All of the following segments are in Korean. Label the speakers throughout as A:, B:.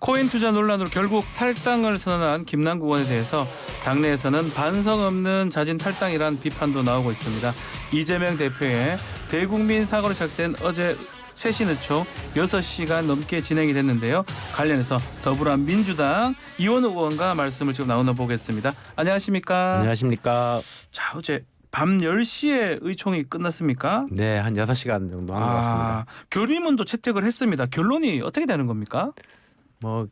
A: 코인 투자 논란으로 결국 탈당을 선언한 김남국 의원에 대해서 당내에서는 반성 없는 자진 탈당이란 비판도 나오고 있습니다. 이재명 대표의 대국민 사과로 시작된 어제 쇄신의총 6시간 넘게 진행이 됐는데요. 관련해서 더불어민주당 이원우 의원과 말씀을 지금 나눠보겠습니다. 안녕하십니까?
B: 안녕하십니까?
A: 자, 어제 밤 10시에 의총이 끝났습니까?
B: 네, 한 6시간 정도 한 것 같습니다.
A: 결의문도 채택을 했습니다. 결론이 어떻게 되는 겁니까?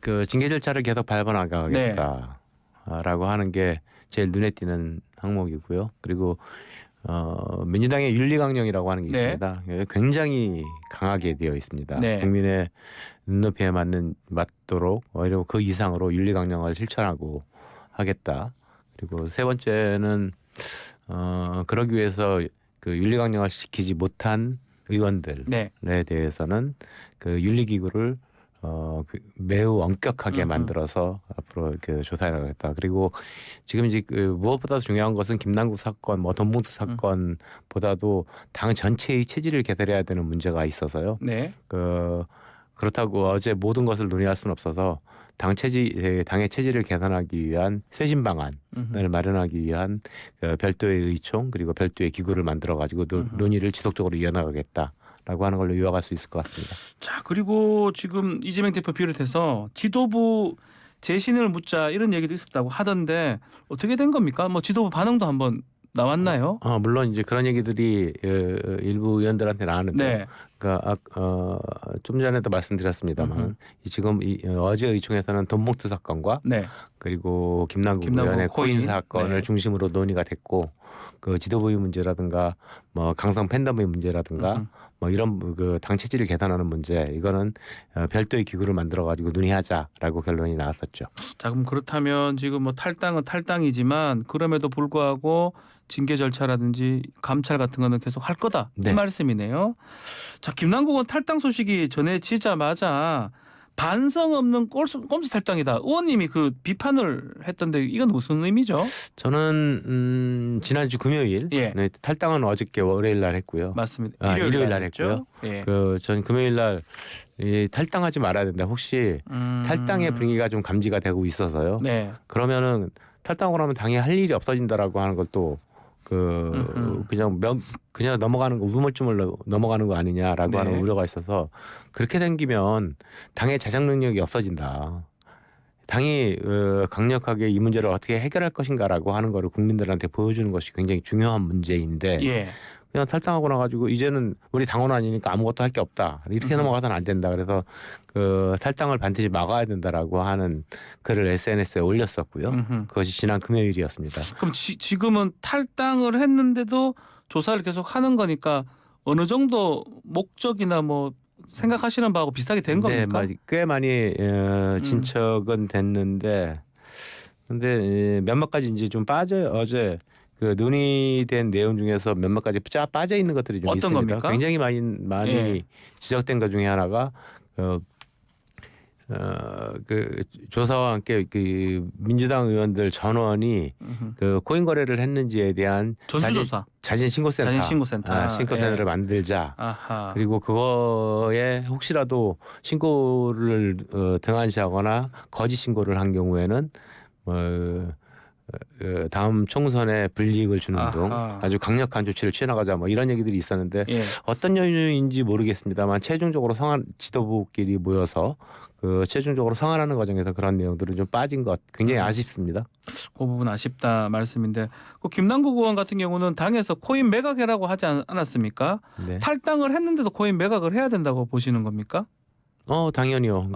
B: 그 징계 절차를 계속 밟아나가겠다라고 하는 게 제일 눈에 띄는 항목이고요. 그리고 민주당의 윤리강령이라고 하는 게 있습니다. 굉장히 강하게 되어 있습니다.
A: 네.
B: 국민의 눈높이에 맞도록 오히려 그 이상으로 윤리강령을 실천하고 하겠다. 그리고 세 번째는 그러기 위해서 그 윤리강령을 지키지 못한 의원들에 대해서는 그 윤리기구를 매우 엄격하게 만들어서 앞으로 이렇게 조사해 나가겠다. 그리고 지금 이제 무엇보다 중요한 것은 김남국 사건, 돈봉투 사건보다도 당 전체의 체질을 개선해야 되는 문제가 있어서요. 그렇다고 어제 모든 것을 논의할 수는 없어서 당의 체질을 개선하기 위한 쇄신 방안을 마련하기 위한 별도의 의총 그리고 별도의 기구를 만들어 가지고 논의를 지속적으로 이어나가겠다라고 하는 걸로 요약할 수 있을 것 같습니다.
A: 자, 그리고 지금 이재명 대표 비롯해서 지도부 재신을 묻자 이런 얘기도 있었다고 하던데 어떻게 된 겁니까? 지도부 반응도 한번 나왔나요?
B: 물론 이제 그런 얘기들이 일부 의원들한테 나왔는데, 그러니까 좀 전에도 말씀드렸습니다만 지금 어제 의총에서는 돈봉투 사건과 그리고 김남국 의원의 코인 사건을 중심으로 논의가 됐고, 그 지도부의 문제라든가 강성 팬덤의 문제라든가 이런 그 당 체질을 개선하는 문제, 이거는 별도의 기구를 만들어 가지고 논의하자라고 결론이 나왔었죠.
A: 자, 그럼 그렇다면 지금 탈당은 탈당이지만 그럼에도 불구하고 징계 절차라든지 감찰 같은 거는 계속 할 거다 이 말씀이네요. 자, 김남국은 탈당 소식이 전해지자마자 반성 없는 꼼수 탈당이다. 의원님이 그 비판을 했던데 이건 무슨 의미죠?
B: 저는 지난주 금요일 탈당은 어저께 월요일 날 했고요.
A: 맞습니다.
B: 일요일 날 했고요. 전 금요일 날 탈당하지 말아야 된다. 혹시 탈당의 분위기가 좀 감지가 되고 있어서요. 그러면은 탈당을 하면 당이 할 일이 없어진다라고 하는 것도 그냥 넘어가는 거 우물쭈물 넘어가는 거 아니냐라고 하는 우려가 있어서, 그렇게 생기면 당의 자정 능력이 없어진다. 당이 강력하게 이 문제를 어떻게 해결할 것인가라고 하는 거를 국민들한테 보여주는 것이 굉장히 중요한 문제인데 그냥 탈당하고 나가지고 이제는 우리 당원 아니니까 아무것도 할 게 없다 이렇게 넘어가서는 안 된다. 그래서 그 탈당을 반드시 막아야 된다라고 하는 글을 SNS에 올렸었고요. 그것이 지난 금요일이었습니다.
A: 그럼 지금은 탈당을 했는데도 조사를 계속 하는 거니까 어느 정도 목적이나 생각하시는 바하고 비슷하게 된 겁니까?
B: 네, 꽤 많이 진척은 됐는데, 근데 몇몇 가지 이제 좀 빠져요. 어제 그 논의된 내용 중에서 몇몇 가지 빠져 있는 것들이 좀
A: 어떤
B: 있습니다.
A: 겁니까?
B: 굉장히 많이 지적된 것 중에 하나가 그 조사와 함께 그 민주당 의원들 전원이 그 코인 거래를 했는지에 대한
A: 전수조사,
B: 자진 신고센터, 신고센터를 만들자. 그리고 그거에 혹시라도 신고를 등한시하거나 거짓 신고를 한 경우에는 다음 총선에 불이익을 주는 등 아주 강력한 조치를 취해나가자 이런 얘기들이 있었는데 어떤 연유인지 모르겠습니다만 최종적으로 지도부끼리 모여서 최종적으로 성안하는 과정에서 그런 내용들은 좀 빠진 것 굉장히 아쉽습니다.
A: 그 부분 아쉽다 말씀인데, 그 김남국 의원 같은 경우는 당에서 코인 매각해라고 하지 않았습니까? 탈당을 했는데도 코인 매각을 해야 된다고 보시는 겁니까?
B: 당연히요.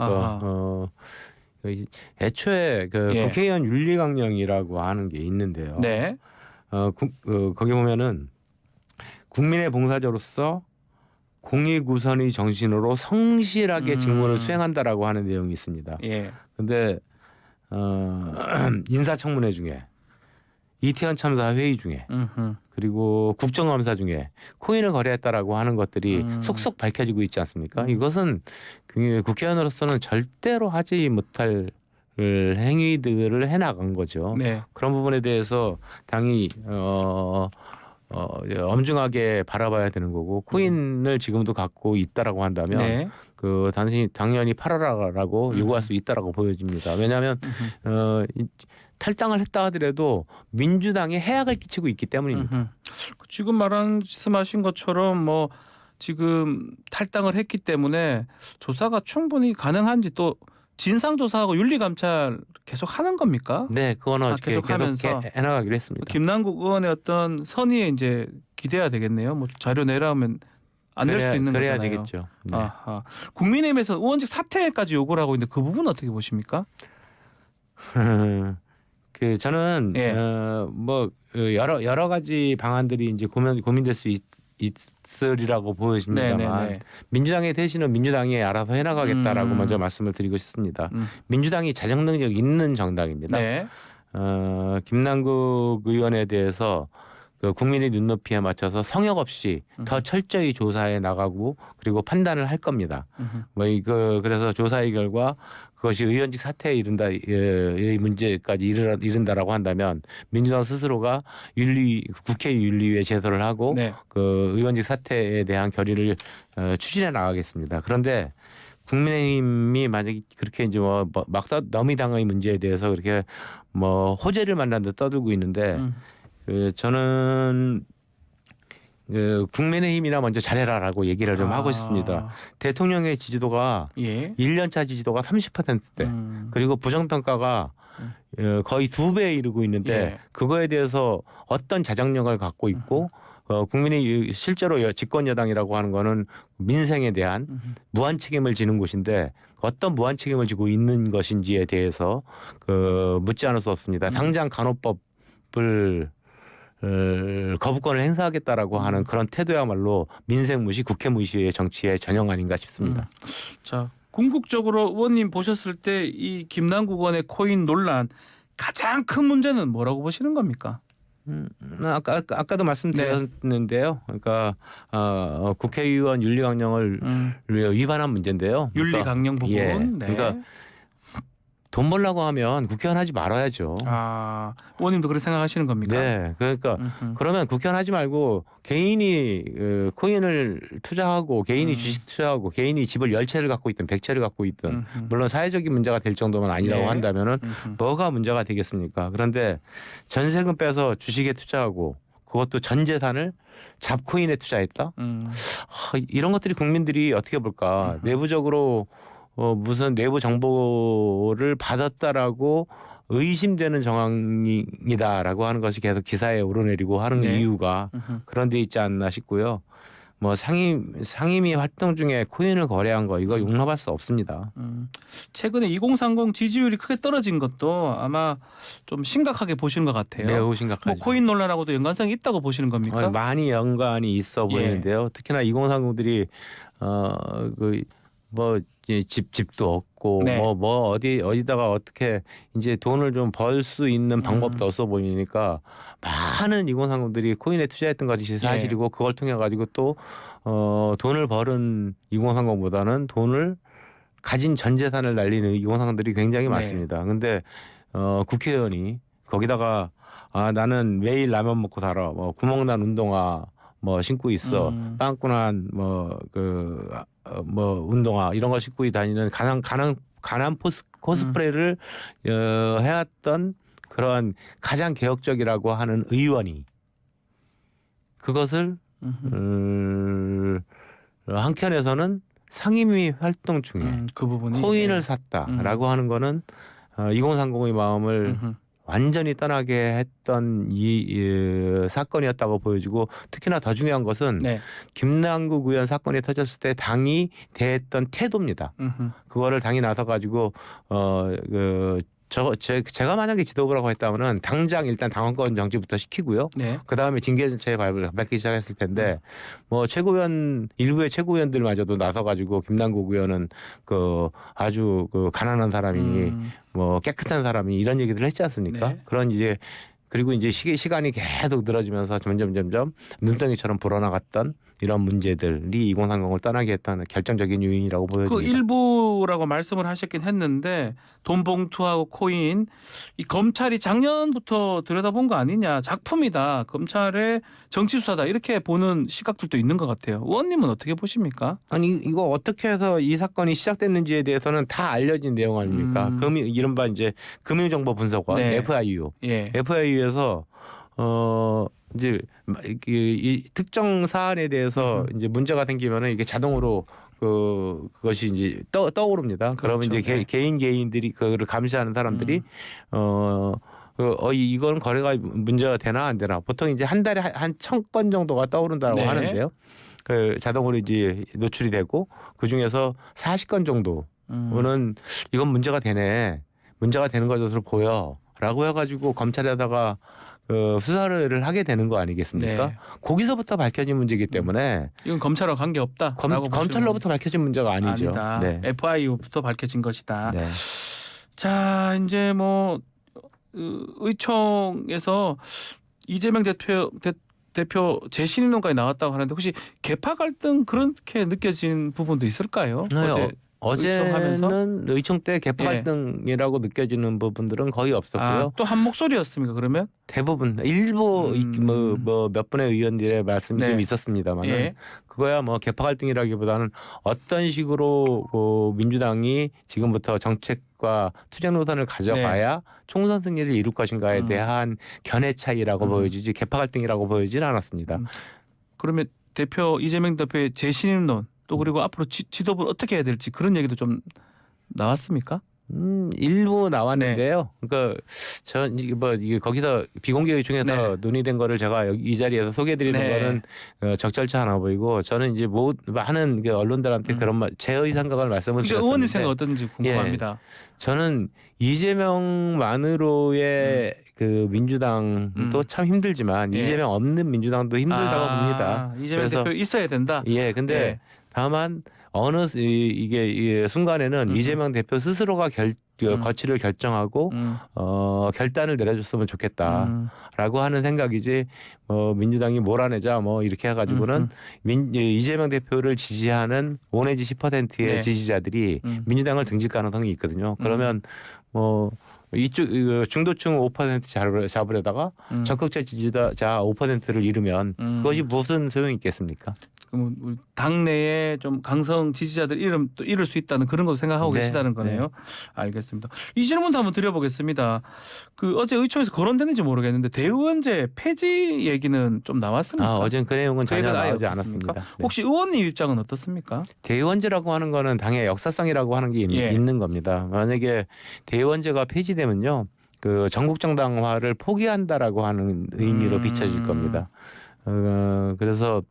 B: 애초에 국회의원 윤리강령이라고 하는 게 있는데요. 거기 보면은 국민의 봉사자로서 공익우선의 정신으로 성실하게 직무를 수행한다라고 하는 내용이 있습니다. 근데 인사청문회 중에, 이태원 참사 회의 중에, 그리고 국정감사 중에 코인을 거래했다라고 하는 것들이 속속 밝혀지고 있지 않습니까? 이것은 국회의원으로서는 절대로 하지 못할 행위들을 해나간 거죠. 그런 부분에 대해서 당이 엄중하게 바라봐야 되는 거고 코인을 지금도 갖고 있다라고 한다면
A: 네.
B: 그 당연히 팔아라라고 요구할 수 있다라고 보여집니다. 왜냐하면 탈당을 했다 하더라도 민주당에 해악을 끼치고 있기 때문입니다.
A: 지금 말씀하신 것처럼 뭐 지금 탈당을 했기 때문에 조사가 충분히 가능한지 또 진상조사하고 윤리감찰 계속 하는 겁니까?
B: 네, 그거는
A: 계속 하면서
B: 해나가기로 했습니다.
A: 김남국 의원의 어떤 선의에 이제 기대해야 되겠네요. 뭐 자료 내라 하면 안 낼 수도 있는
B: 그래야
A: 거잖아요.
B: 되겠죠. 네.
A: 아하. 국민의힘에서 의원직 사퇴까지 요구를 하고 있는데 그 부분 어떻게 보십니까?
B: 저는
A: 예.
B: 뭐 여러 가지 방안들이 이제 고민될 수 있으리라고 보여집니다만
A: 네네네.
B: 민주당의 대신은 민주당이 알아서 해나가겠다라고 먼저 말씀을 드리고 싶습니다. 민주당이 자정 능력 있는 정당입니다.
A: 네.
B: 김남국 의원에 대해서 그 국민의 눈높이에 맞춰서 성역 없이 더 철저히 조사해 나가고 그리고 판단을 할 겁니다. 그래서 조사의 결과 그것이 의원직 사퇴에 이른다의 문제까지 이른다라고 한다면 민주당 스스로가 국회 윤리위에 제소를 하고
A: 네.
B: 그 의원직 사퇴에 대한 결의를 추진해 나가겠습니다. 그런데 국민의힘이 만약에 그렇게 이제 너미당의 문제에 대해서 그렇게 뭐 호재를 만난 듯 떠들고 있는데 저는 국민의힘이나 먼저 잘해라라고 얘기를 좀 하고 싶습니다. 대통령의 지지도가 1년차 지지도가 30%대 그리고 부정평가가 거의 2배에 이르고 있는데 그거에 대해서 어떤 자정력을 갖고 있고 국민이 실제로 집권 여당이라고 하는 거는 민생에 대한 무한 책임을 지는 곳인데 어떤 무한 책임을 지고 있는 것인지에 대해서 묻지 않을 수 없습니다. 당장 간호법을 거부권을 행사하겠다라고 하는 그런 태도야말로 민생 무시, 국회 무시의 정치의 전형 아닌가 싶습니다.
A: 자, 궁극적으로 의원님 보셨을 때 이 김남국 의원의 코인 논란 가장 큰 문제는 뭐라고 보시는 겁니까?
B: 아까도 말씀드렸는데요. 그러니까 국회의원 윤리강령을 위반한 문제인데요.
A: 윤리강령 부분.
B: 그러니까 돈 벌려고 하면 국회의원 하지 말아야죠.
A: 의원님도 그렇게 생각하시는 겁니까?
B: 네. 그러니까 그러면 국회의원 하지 말고 개인이 코인을 투자하고 개인이 주식 투자하고 개인이 집을 10채를 갖고 있든 100채를 갖고 있든 물론 사회적인 문제가 될 정도만 아니라고 한다면은 뭐가 문제가 되겠습니까? 그런데 전세금 빼서 주식에 투자하고 그것도 전 재산을 잡코인에 투자했다? 이런 것들이 국민들이 어떻게 볼까? 내부적으로 무슨 내부 정보를 받았다라고 의심되는 정황이다라고 하는 것이 계속 기사에 오르내리고 하는 이유가 그런 데 있지 않나 싶고요. 뭐 상임위 활동 중에 코인을 거래한 거 이거 용납할 수 없습니다.
A: 최근에 2030 지지율이 크게 떨어진 것도 아마 좀 심각하게 보시는 것 같아요.
B: 매우 심각하죠.
A: 뭐 코인 논란하고도 연관성이 있다고 보시는 겁니까?
B: 많이 연관이 있어 보이는데요. 특히나 2030들이 집도 없고 어디다가 어떻게 이제 돈을 좀 벌 수 있는 방법도 없어 보이니까 많은 2030들이 코인에 투자했던 것이 사실이고 그걸 통해 가지고 또 돈을 버는 2030보다는 돈을 가진 전 재산을 날리는 2030들이 굉장히 많습니다. 근데 국회의원이 거기다가 나는 매일 라면 먹고 살아. 뭐 구멍난 운동화 신고 있어. 빵꾸난 운동화 이런 걸 신고 다니는 가난 코스프레를 해왔던 그런 가장 개혁적이라고 하는 의원이 그것을 한켠에서는 상임위 활동 중에
A: 그 부분이
B: 코인을 샀다라고 하는 거는 2030의 마음을 완전히 떠나게 했던 이 사건이었다고 보여지고 특히나 더 중요한 것은 김남국 의원 사건이 터졌을 때 당이 대했던 태도입니다. 그거를 당이 나서 가지고 제가 만약에 지도부라고 했다면은 당장 일단 당원권 정지부터 시키고요. 그 다음에 징계 절차에 밟기 시작했을 텐데 뭐 일부의 최고위원들마저도 나서 가지고 김남국 의원은 아주 가난한 사람이니 뭐 깨끗한 사람이 이런 얘기들을 했지 않습니까? 그런 그리고 이제 시간이 계속 늘어지면서 점점 눈덩이처럼 불어나갔던 이런 문제들이 2030을 떠나게 했던 결정적인 요인이라고 보여집니다.
A: 그 일부라고 말씀을 하셨긴 했는데 돈 봉투하고 코인 이 검찰이 작년부터 들여다본 거 아니냐 작품이다 검찰의 정치 수사다 이렇게 보는 시각들도 있는 것 같아요. 의원님은 어떻게 보십니까?
B: 아니 이거 어떻게 해서 이 사건이 시작됐는지에 대해서는 다 알려진 내용 아닙니까? 이른바 이제 금융정보분석원
A: 네.
B: FIU,
A: 예.
B: FIU에서 이제 이 특정 사안에 대해서 이제 문제가 생기면은 이게 자동으로 그것이 이제 떠오릅니다. 그러면
A: 그렇죠.
B: 이제
A: 네.
B: 개인들이 그거를 감시하는 사람들이 이건 거래가 문제가 되나 안 되나 보통 이제 한 달에 한 1,000건 정도가 떠오른다고
A: 네.
B: 하는데요. 그 자동으로 이제 노출이 되고 그 중에서 40건 정도는 이건 문제가 되네, 문제가 되는 것으로 보여라고 해가지고 검찰에다가 수사를 하게 되는 거 아니겠습니까?
A: 네.
B: 거기서부터 밝혀진 문제이기 때문에
A: 이건 검찰과 관계 없다.
B: 검찰로부터 밝혀진 문제가 아니죠.
A: 아니다.
B: 네.
A: FIU부터 밝혀진 것이다.
B: 네.
A: 자 이제 뭐 의총에서 이재명 대표 재신임론까지 나왔다고 하는데 혹시 계파 갈등 그렇게 느껴진 부분도 있을까요?
B: 네,
A: 의총하면서?
B: 어제는 의총 때 계파 갈등이라고 느껴지는 부분들은 거의 없었고요.
A: 또 한 목소리였습니까 그러면?
B: 대부분 일부 뭐 몇 분의 의원들의 말씀이 좀 있었습니다만 그거야 뭐 계파 갈등이라기보다는 어떤 식으로 민주당이 지금부터 정책과 투쟁 노선을 가져가야 총선 승리를 이룰 것인가에 대한 견해 차이라고 보여지지 계파 갈등이라고 보이지는 않았습니다.
A: 그러면 이재명 대표의 재신임론 또 그리고 앞으로 지도부를 어떻게 해야 될지 그런 얘기도 좀 나왔습니까?
B: 일부 나왔는데요. 그러니까 이게 거기서 비공개 의총에서 논의된 거를 제가 이 자리에서 소개해드리는 거는 적절치 않아 보이고 저는 이제 많은 언론들한테 그런 제 의상각을 말씀을 드렸었는데
A: 의원님 생각 어떤지 궁금합니다.
B: 저는 이재명만으로의 그 민주당도 참 힘들지만 이재명 없는 민주당도 힘들다고 봅니다.
A: 이재명 대표 있어야 된다.
B: 근데 다만 어느 이게 순간에는 이재명 대표 스스로가 거취를 결정하고 결단을 내려줬으면 좋겠다라고 하는 생각이지 민주당이 몰아내자 뭐 이렇게 해가지고는 이재명 대표를 지지하는 5 내지 10%의 지지자들이 민주당을 등질 가능성이 있거든요. 그러면 뭐 이쪽 중도층 5% 잡으려다가 적극적 지지자 5%를 잃으면 그것이 무슨 소용이 있겠습니까?
A: 그럼 당내에 좀 강성 지지자들 또 잃을 수 있다는 그런 걸 생각하고 계시다는 거네요. 알겠습니다. 이 질문도 한번 드려보겠습니다. 어제 의총에서 거론됐는지 모르겠는데 대의원제 폐지 얘기는 좀 나왔습니까?
B: 어제는 그 내용은 전혀 나오지 않았습니다.
A: 혹시 의원님 입장은 어떻습니까?
B: 대의원제라고 하는 거는 당의 역사성이라고 하는 게 있는 겁니다. 만약에 대의원제가 폐지되면요, 그 전국정당화를 포기한다라고 하는 의미로 비춰질 겁니다. 그래서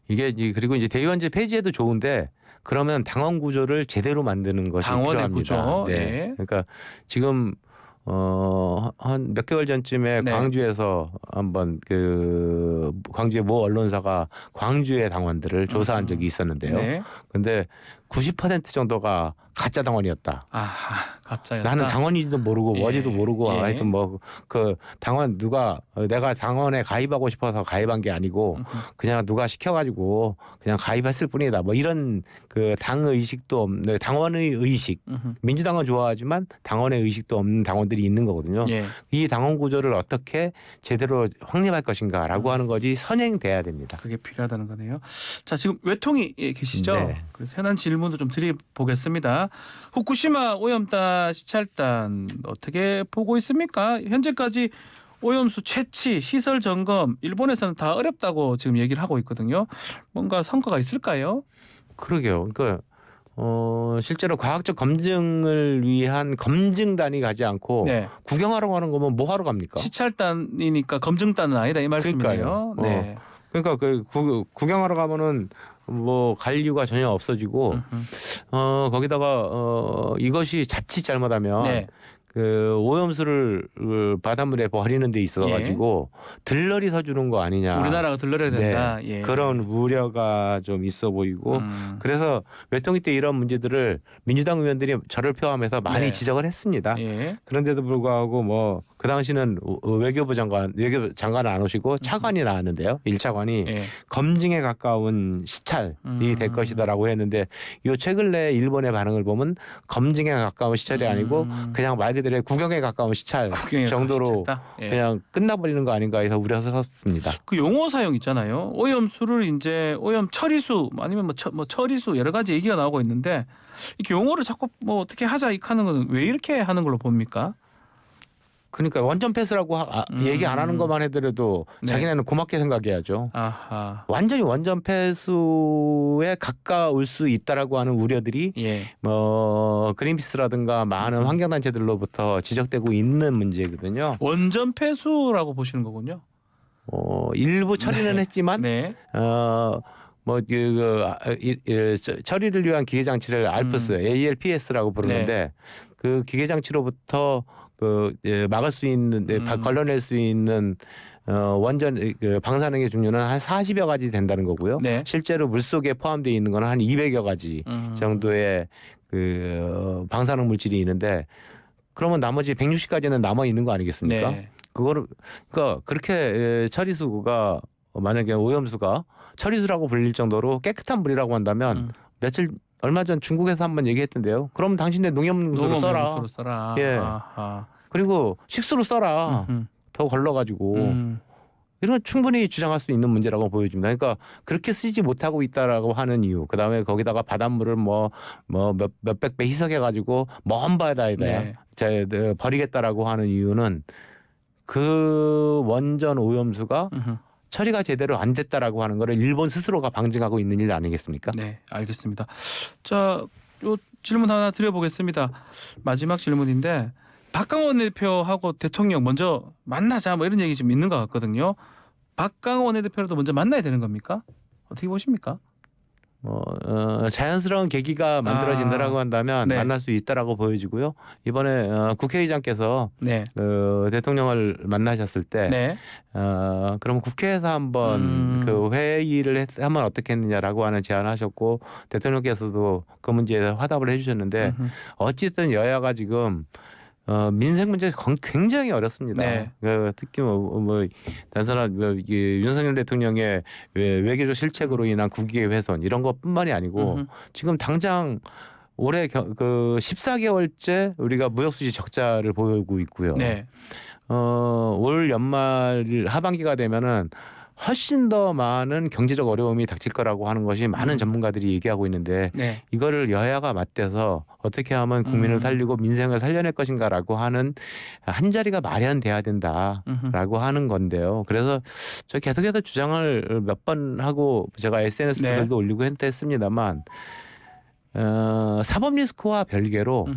B: 이게 그리고 이제 대의원제 폐지해도 좋은데 그러면 당원 구조를 제대로 만드는 것이 필요합니다.
A: 구조.
B: 그러니까 지금 한 몇 개월 전쯤에 광주에서 한번 광주의 모 언론사가 광주의 당원들을 조사한 적이 있었는데요. 근데 90% 정도가 가짜 당원이었다.
A: 가짜였다.
B: 나는 당원인지도 모르고 뭐지도 모르고 하여튼 뭐 그 당원 내가 당원에 가입하고 싶어서 가입한 게 아니고 그냥 누가 시켜가지고 그냥 가입했을 뿐이다. 뭐 이런 그 당 의식도 없는 당원의 의식. 민주당은 좋아하지만 당원의 의식도 없는 당원들이 있는 거거든요. 이 당원 구조를 어떻게 제대로 확립할 것인가라고 하는 것이 선행돼야 됩니다.
A: 그게 필요하다는 거네요. 자 지금 외통이 계시죠? 그래서 현안 질문도 좀 드려보겠습니다. 후쿠시마 오염단 시찰단 어떻게 보고 있습니까? 현재까지 오염수 채취, 시설 점검 일본에서는 다 어렵다고 지금 얘기를 하고 있거든요. 뭔가 성과가 있을까요?
B: 그러게요. 그러니까 실제로 과학적 검증을 위한 검증단이 가지 않고 구경하러 가는 거면 뭐 하러 갑니까?
A: 시찰단이니까 검증단은 아니다 이 말씀이에요.
B: 그러니까 구경하러 가면은 뭐 갈 이유가 전혀 없어지고 거기다가 이것이 자칫 잘못하면 그 오염수를 바닷물에 버리는 데 있어 가지고 들러리 서주는 거 아니냐.
A: 우리나라가 들러려야 된다.
B: 그런 우려가 좀 있어 보이고 그래서 외통위 때 이런 문제들을 민주당 의원들이 저를 포함해서 많이 지적을 했습니다. 그런데도 불구하고 뭐 그 당시는 외교부 장관은 안 오시고 차관이 나왔는데요. 1차관이
A: 예.
B: 검증에 가까운 시찰이 될 것이다라고 했는데 요 최근에 일본의 반응을 보면 검증에 가까운 시찰이 아니고 그냥 말 그대로 구경에 가까운 시찰 정도로
A: 예.
B: 그냥 끝나버리는 거 아닌가 해서 우려스럽습니다.
A: 그 용어 사용 있잖아요. 오염수를 이제 오염 처리수 아니면 뭐 처리수 여러 가지 얘기가 나오고 있는데 이렇게 용어를 자꾸 뭐 어떻게 하자 이렇게 하는 건 왜 이렇게 하는 걸로 봅니까?
B: 그러니까 원전 폐수라고 얘기 안 하는 것만 해더라도
A: 네.
B: 자기네는 고맙게 생각해야죠.
A: 아하.
B: 완전히 원전 폐수에 가까울 수 있다라고 하는 우려들이
A: 예.
B: 뭐 그린피스라든가 많은 환경단체들로부터 지적되고 있는 문제거든요.
A: 원전 폐수라고 보시는 거군요.
B: 일부 처리는
A: 네.
B: 했지만
A: 네.
B: 처리를 위한 기계 장치를 알프스, ALPS라고 부르는데
A: 네.
B: 그 기계 장치로부터 막을 수 있는 걸러낼 수 있는 원전 방사능의 종류는 한 40여 가지 된다는 거고요.
A: 네.
B: 실제로 물 속에 포함되어 있는 건 한 200여 가지 정도의 방사능 물질이 있는데 그러면 나머지 160가지는 남아 있는 거 아니겠습니까?
A: 네.
B: 그러니까 그렇게 처리수가 만약에 오염수가 처리수라고 불릴 정도로 깨끗한 물이라고 한다면 얼마 전 중국에서 한번 얘기했던데요. 그럼 당신네 농협수로 써라. 예.
A: 아하.
B: 그리고 식수로 써라. 더 걸러가지고 이런 충분히 주장할 수 있는 문제라고 보여집니다. 그러니까 그렇게 쓰지 못하고 있다라고 하는 이유. 그다음에 거기다가 바닷물을 몇백 배 희석해가지고 먼 바다에
A: 네.
B: 버리겠다라고 하는 이유는 그 원전 오염수가 처리가 제대로 안 됐다라고 하는 거를 일본 스스로가 방증하고 있는 일 아니겠습니까?
A: 네, 알겠습니다. 자, 요 질문 하나 드려보겠습니다. 마지막 질문인데 박강원 대표하고 대통령 먼저 만나자 뭐 이런 얘기 좀 있는 것 같거든요. 박강원 대표라도 먼저 만나야 되는 겁니까? 어떻게 보십니까?
B: 자연스러운 계기가 만들어진다라고 한다면
A: 네.
B: 만날 수 있다라고 보여지고요. 이번에 국회의장께서
A: 네.
B: 대통령을 만나셨을 때
A: 네.
B: 그럼 국회에서 한번 그 회의를 하면 어떻겠느냐라고 하는 제안을 하셨고 대통령께서도 그 문제에 화답을 해주셨는데 어쨌든 여야가 지금 민생 문제가 굉장히 어렵습니다.
A: 네.
B: 특히 단순한 윤석열 대통령의 외교적 실책으로 인한 국익의 훼손 이런 것뿐만이 아니고 지금 당장 올해 14개월째 우리가 무역수지 적자를 보이고 있고요.
A: 네.
B: 올 연말 하반기가 되면은 훨씬 더 많은 경제적 어려움이 닥칠 거라고 하는 것이 많은 전문가들이 얘기하고 있는데
A: 네.
B: 이거를 여야가 맞대서 어떻게 하면 국민을 살리고 민생을 살려낼 것인가라고 하는 한 자리가 마련돼야 된다라고 하는 건데요. 그래서 저 계속해서 주장을 몇 번 하고 제가 SNS들도 올리고 했습니다만 사법 리스크와 별개로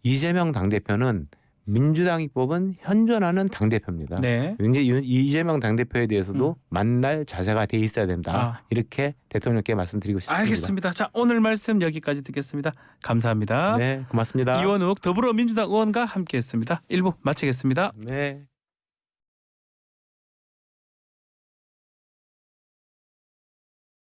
B: 이재명 당대표는 민주당이 뽑은 현존하는 당대표입니다.
A: 네.
B: 이제 이재명 당대표에 대해서도 만날 자세가 돼 있어야 된다. 이렇게 대통령께 말씀드리고 싶습니다.
A: 알겠습니다. 자, 오늘 말씀 여기까지 듣겠습니다. 감사합니다.
B: 네, 고맙습니다.
A: 이원욱 더불어민주당 의원과 함께했습니다. 1부 마치겠습니다.
B: 네.